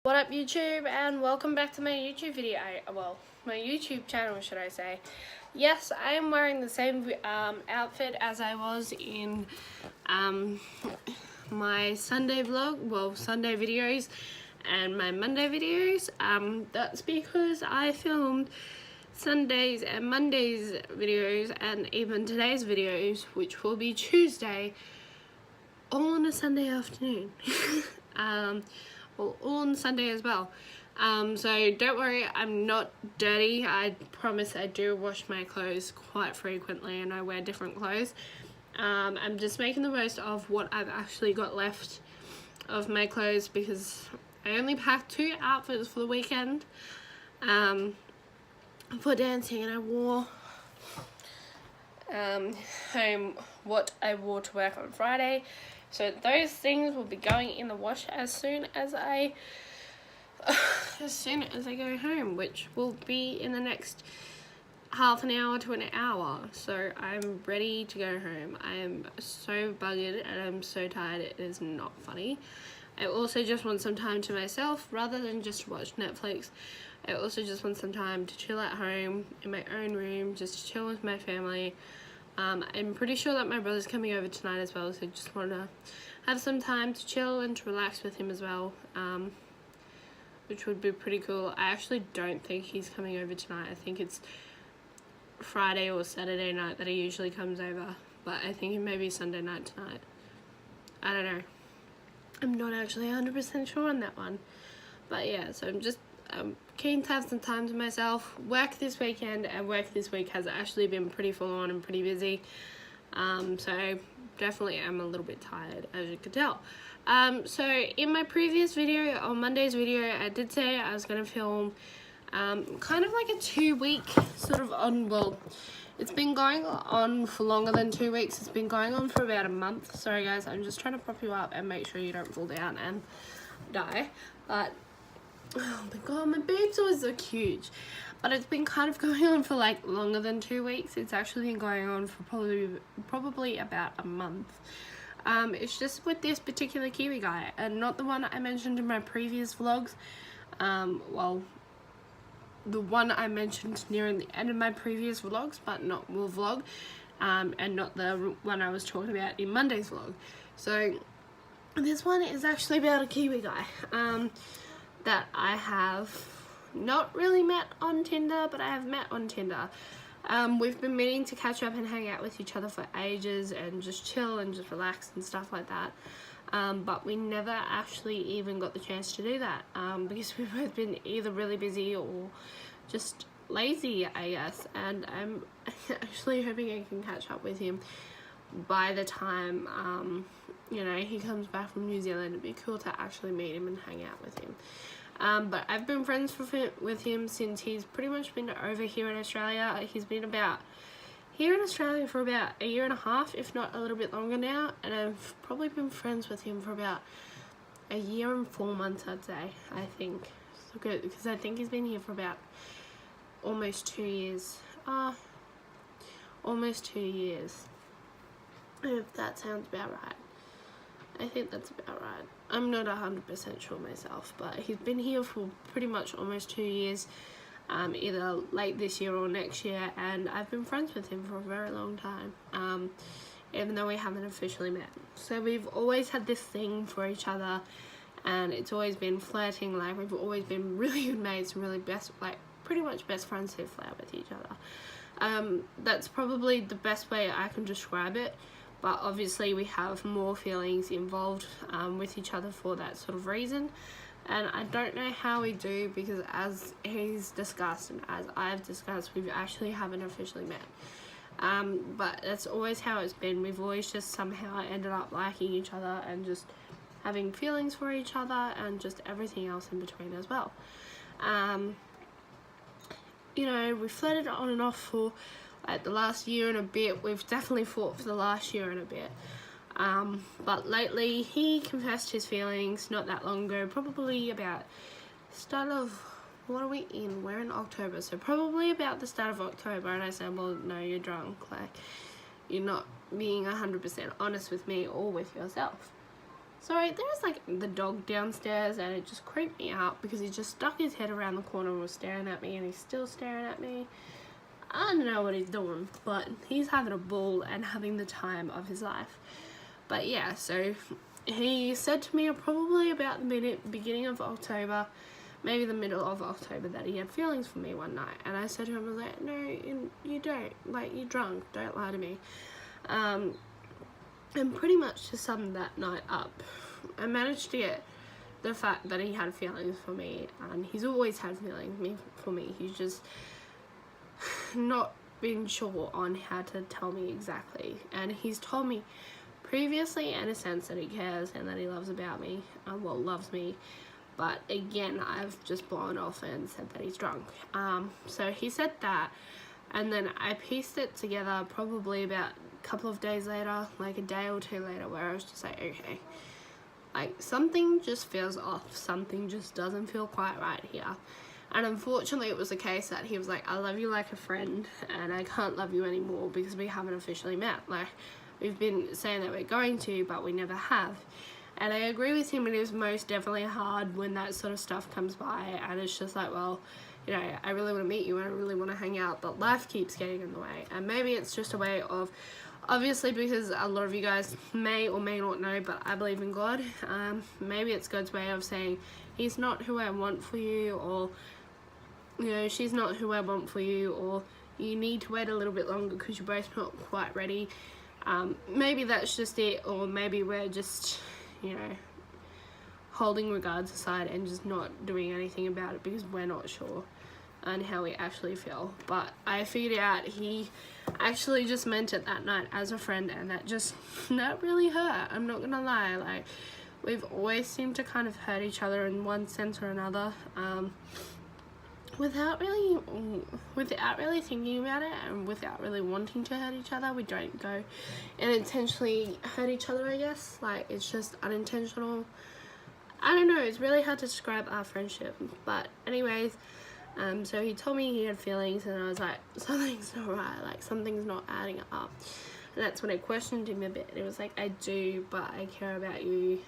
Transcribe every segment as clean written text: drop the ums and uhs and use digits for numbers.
What up YouTube, and welcome back to my YouTube video, my YouTube channel should I say. Yes, I am wearing the same outfit as I was in my Sunday vlog, Sunday videos and my Monday videos. That's because I filmed Sundays and Mondays videos and even today's videos, which will be Tuesday, all on a Sunday afternoon. All on Sunday as well. So don't worry, I'm not dirty. I promise I do wash my clothes quite frequently and I wear different clothes. I'm just making the most of what I've actually got left of my clothes because I only packed 2 outfits for the weekend for dancing, and I wore home what I wore to work on Friday. So those things will be going in the wash as soon as I go home, which will be in the next half an hour to an hour. So I'm ready to go home. I am so buggered and I'm so tired. It is not funny. I also just want some time to myself rather than just watch Netflix. I also just want some time to chill at home in my own room, just to chill with my family. I'm pretty sure that my brother's coming over tonight as well, so I just want to have some time to chill and to relax with him as well, which would be pretty cool. I actually don't think he's coming over tonight. I think it's Friday or Saturday night that he usually comes over, but I think it may be Sunday night tonight. I don't know. I'm not actually 100% sure on that one. But yeah, so I'm keen to have some time to myself. Work this weekend and work this week has actually been pretty full on and pretty busy. So definitely am a little bit tired, as you could tell. So in my previous video, on Monday's video, I did say I was going to film kind of like a 2-week sort of it's been going on for longer than 2 weeks. It's been going on for about a month. Sorry guys, I'm just trying to prop you up and make sure you don't fall down and die. But oh my god, my boobs always look huge. But it's been kind of going on for like longer than 2 weeks. It's actually been going on for probably about a month. It's just with this particular Kiwi guy and not the one I mentioned in my previous vlogs. The one I mentioned near the end of my previous vlogs, but not vlog, and not the one I was talking about in Monday's vlog. So this one is actually about a Kiwi guy that I have not really met on Tinder, but I have met on Tinder. We've been meaning to catch up and hang out with each other for ages and just chill and just relax and stuff like that. But we never actually even got the chance to do that because we've both been either really busy or just lazy, I guess. And I'm actually hoping I can catch up with him by the time you know, he comes back from New Zealand. It'd be cool to actually meet him and hang out with him. But I've been friends with him since he's pretty much been over here in Australia. He's been here in Australia for about 1.5 years, if not a little bit longer now, and I've probably been friends with him for about 1 year and 4 months, I'd say. I think so good, because I think he's been here for about almost 2 years. Almost 2 years, if that sounds about right. I think that's about right. I'm not 100% sure myself, but he's been here for pretty much almost 2 years. Either late this year or next year, and I've been friends with him for a very long time, even though we haven't officially met. So we've always had this thing for each other, and it's always been flirting. Like, we've always been really good mates and really pretty much best friends who flirt with each other. That's probably the best way I can describe it, but obviously we have more feelings involved with each other for that sort of reason. And I don't know how we do, because as he's discussed and as I've discussed, we actually haven't officially met. But that's always how it's been. We've always just somehow ended up liking each other and just having feelings for each other and just everything else in between as well. You know, we flirted on and off for like the last year and a bit. We've definitely fought for the last year and a bit. But lately he confessed his feelings not that long ago, probably about start of, what are we in? We're in October, so probably about the start of October, and I said, well, no, you're drunk, like, you're not being 100% honest with me or with yourself. Sorry, there's like the dog downstairs, and it just creeped me out because he just stuck his head around the corner and was staring at me, and he's still staring at me. I don't know what he's doing, but he's having a ball and having the time of his life. But yeah, so he said to me probably about the beginning of October, maybe the middle of October, that he had feelings for me one night. And I said to him, I was like, no, you don't. Like, you're drunk. Don't lie to me. And pretty much to sum that night up, I managed to get the fact that he had feelings for me, and he's always had feelings for me. He's just not been sure on how to tell me exactly. And he's told me previously, in a sense, that he cares and that he loves me. But again, I've just blown off and said that he's drunk. So he said that, and then I pieced it together probably about a couple of days later, like a day or two later, where I was just like, okay, like something just feels off. Something just doesn't feel quite right here. And unfortunately, it was the case that he was like, I love you like a friend, and I can't love you anymore because we haven't officially met. Like, we've been saying that we're going to, but we never have. And I agree with him, it is most definitely hard when that sort of stuff comes by, and it's just like, well, you know, I really want to meet you and I really want to hang out, but life keeps getting in the way. And maybe it's just a way of, obviously, because a lot of you guys may or may not know, but I believe in God. Maybe it's God's way of saying, he's not who I want for you, or, you know, she's not who I want for you, or you need to wait a little bit longer because you're both not quite ready. Maybe that's just it, or maybe we're just, you know, holding regards aside and just not doing anything about it because we're not sure on how we actually feel. But I figured out he actually just meant it that night as a friend, and that really hurt. I'm not gonna lie, like, we've always seemed to kind of hurt each other in one sense or another, without really thinking about it, and without really wanting to hurt each other. We don't go and intentionally hurt each other, I guess. Like, it's just unintentional. I don't know, it's really hard to describe our friendship. But anyways, so he told me he had feelings, and I was like, something's not right, like something's not adding up. And that's when I questioned him a bit. It was like, I do, but I care about you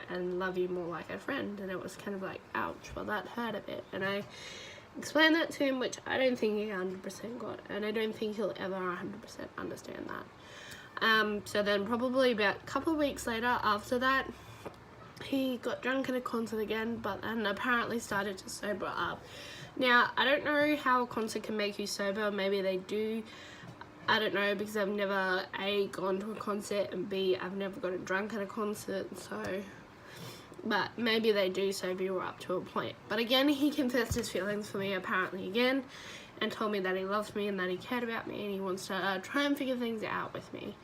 and love you more like a friend. And it was kind of like, ouch, well, that hurt a bit. And I explained that to him, which I don't think he 100% got, and I don't think he'll ever 100% understand that. So then probably about a couple of weeks later after that, he got drunk at a concert again, but then apparently started to sober up. Now, I don't know how a concert can make you sober. Maybe they do. I don't know, because I've never A, gone to a concert, and B, I've never gotten drunk at a concert, so, but maybe they do sober you up to a point. But again, he confessed his feelings for me apparently again, and told me that he loved me and that he cared about me, and he wants to try and figure things out with me.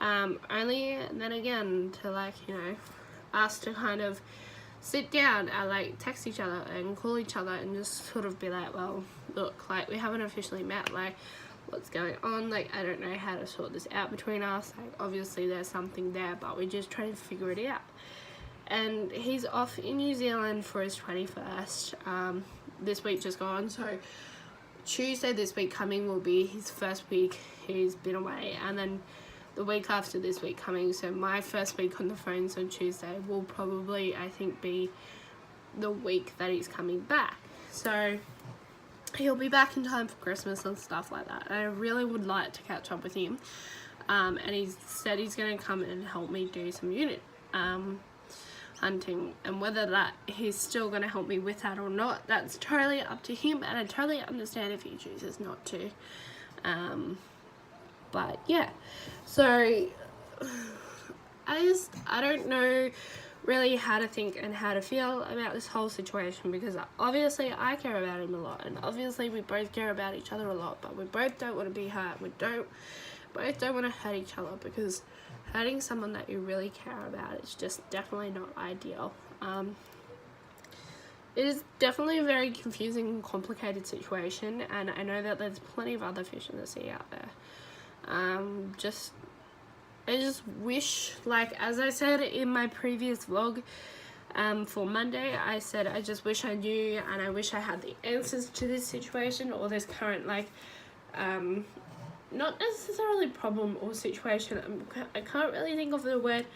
Only then again to, like, you know, us to kind of sit down and like text each other and call each other and just sort of be like, well, look, like, we haven't officially met, like, what's going on, like, I don't know how to sort this out between us, like, obviously there's something there, but we're just trying to figure it out. And he's off in New Zealand for his 21st, this week just gone, so Tuesday this week coming will be his first week he's been away, and then the week after this week coming, so my first week on the phones on Tuesday will probably, I think, be the week that he's coming back. So he'll be back in time for Christmas and stuff like that. And I really would like to catch up with him. And he said he's going to come and help me do some unit hunting. And whether that he's still going to help me with that or not, that's totally up to him. And I totally understand if he chooses not to. But yeah, so I don't know really how to think and how to feel about this whole situation, because obviously I care about him a lot, and obviously we both care about each other a lot, but we both don't want to be hurt. We both don't want to hurt each other, because hurting someone that you really care about is just definitely not ideal. It is definitely a very confusing and complicated situation, and I know that there's plenty of other fish in the sea out there. I just wish, like, as I said in my previous vlog for Monday, I said I just wish I knew, and I wish I had the answers to this situation, or this current, like, not necessarily problem or situation. I can't really think of the word,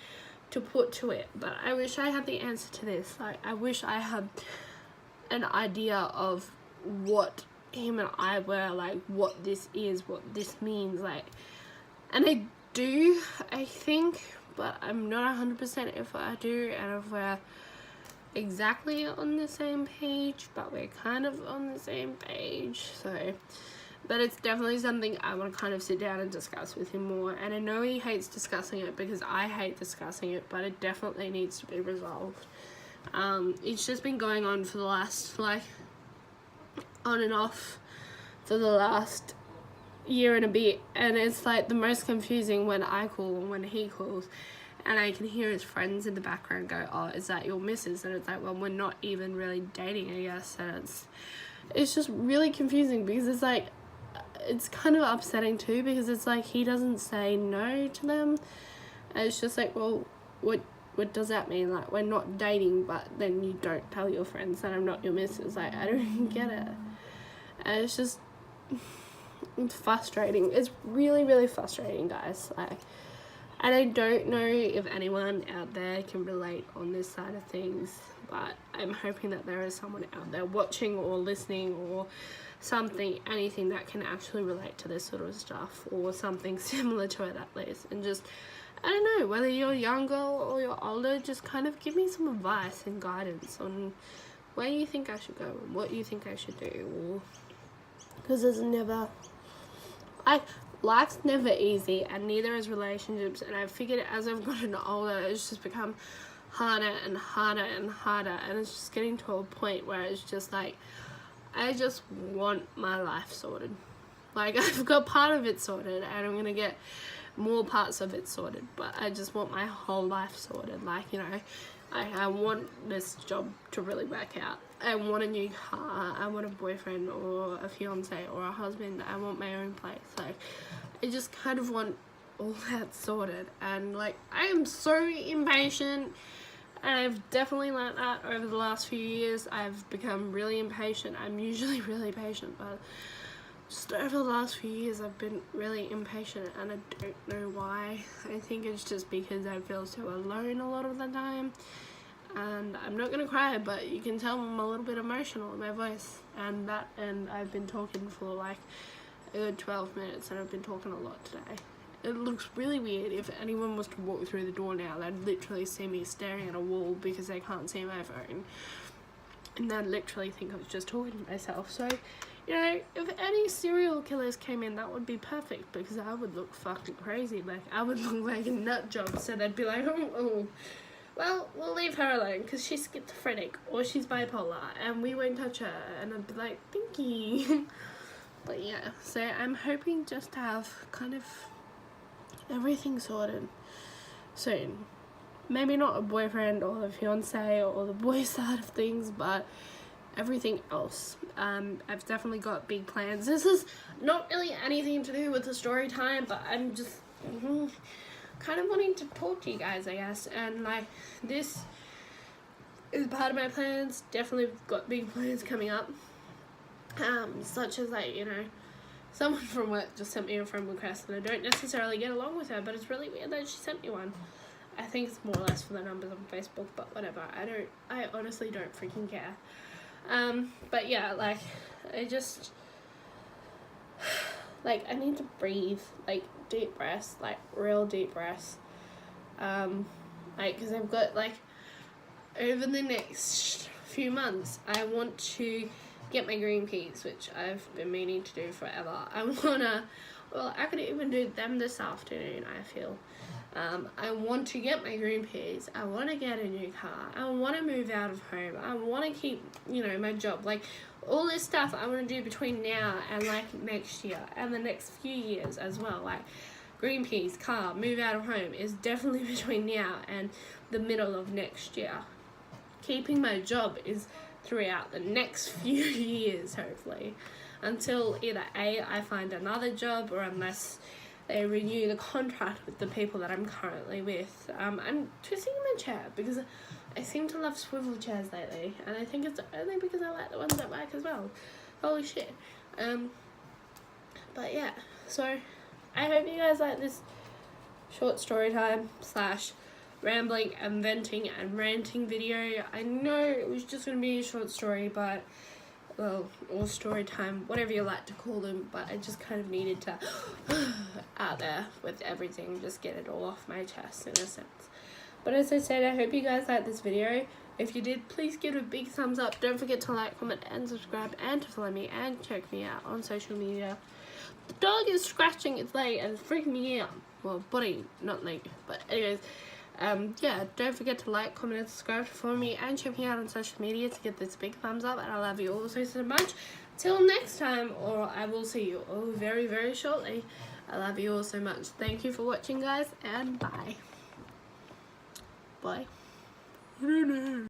to put to it, but I wish I had the answer to this. Like, I wish I had an idea of what him and I were, like, what this is, what this means, like, and I do, I think, but I'm not 100% if I do, and if we're exactly on the same page, but we're kind of on the same page, so, but it's definitely something I want to kind of sit down and discuss with him more, and I know he hates discussing it because I hate discussing it, but it definitely needs to be resolved. It's just been going on for the last, like, on and off for the last year and a bit, and it's like the most confusing when I call and when he calls, and I can hear his friends in the background go, oh, is that your missus? And it's like, well, we're not even really dating, I guess. And it's just really confusing because it's like, it's kind of upsetting too, because it's like he doesn't say no to them, and it's just like, well, what does that mean? Like, we're not dating, but then you don't tell your friends that I'm not your missus. Like, I don't even get it. And it's just, it's frustrating. It's really, really frustrating, guys. Like, and I don't know if anyone out there can relate on this side of things, but I'm hoping that there is someone out there watching or listening or something, anything that can actually relate to this sort of stuff, or something similar to it at least. And just, I don't know, whether you're younger or you're older, just kind of give me some advice and guidance on where you think I should go and what you think I should do. Or, because there's never, life's never easy, and neither is relationships, and I've figured as I've gotten older, it's just become harder and harder and harder, and it's just getting to a point where it's just like, I just want my life sorted. Like, I've got part of it sorted, and I'm gonna get more parts of it sorted, but I just want my whole life sorted. Like, you know, I want this job to really work out. I want a new car. I want a boyfriend or a fiance or a husband. I want my own place. Like, I just kind of want all that sorted. And, like, I am so impatient. And I've definitely learnt that over the last few years. I've become really impatient. I'm usually really patient, but just over the last few years I've been really impatient, and I don't know why. I think it's just because I feel so alone a lot of the time. And I'm not gonna cry, but you can tell I'm a little bit emotional in my voice. And I've been talking for like a good 12 minutes, and I've been talking a lot today. It looks really weird. If anyone was to walk through the door now, they'd literally see me staring at a wall because they can't see my phone. And they'd literally think I was just talking to myself. So, you know, if any serial killers came in, that would be perfect, because I would look fucking crazy. Like, I would look like a nut job. So they'd be like, oh, well, we'll leave her alone because she's schizophrenic or she's bipolar and we won't touch her. And I'd be like, thank you. But yeah, so I'm hoping just to have kind of everything sorted soon. Maybe not a boyfriend or a fiance or the boy side of things, but everything else. I've definitely got big plans. This is not really anything to do with the story time, but I'm just kind of wanting to talk to you guys, I guess. And like, this is part of my plans. Definitely got big plans coming up, such as, like, you know, someone from work just sent me a friend request, and I don't necessarily get along with her, but it's really weird that she sent me one. I think it's more or less for the numbers on Facebook, but whatever. I honestly don't freaking care. But yeah, like, I just, like, I need to breathe, like, deep breaths, like, real deep breaths, like, because I've got, like, over the next few months, I want to get my green peas, which I've been meaning to do forever. I could even do them this afternoon, I feel. I want to get my green peas. I want to get a new car. I want to move out of home. I want to keep, you know, my job. Like, all this stuff I want to do between now and, like, next year and the next few years as well. Like, green peas, car, move out of home is definitely between now and the middle of next year. Keeping my job is throughout the next few years, hopefully, until either A, I find another job, or unless they renew the contract with the people that I'm currently with. I'm twisting in my chair because I seem to love swivel chairs lately, and I think it's only because I like the ones that work as well. Holy shit. But yeah, so I hope you guys like this short story time / rambling and venting and ranting video. I know it was just going to be a short story, but, well, or story time, whatever you like to call them, but I just kind of needed to out there with everything, just get it all off my chest in a sense. But as I said, I hope you guys liked this video. If you did, please give it a big thumbs up. Don't forget to like, comment, and subscribe, and to follow me and check me out on social media. The dog is scratching its leg and it's freaking me out. Well, body, not leg. But anyways, yeah, don't forget to like, comment, and subscribe to follow me and check me out on social media to get this big thumbs up. And I love you all so much. Till next time, or I will see you all very, very shortly. I love you all so much. Thank you for watching, guys, and bye. Bye.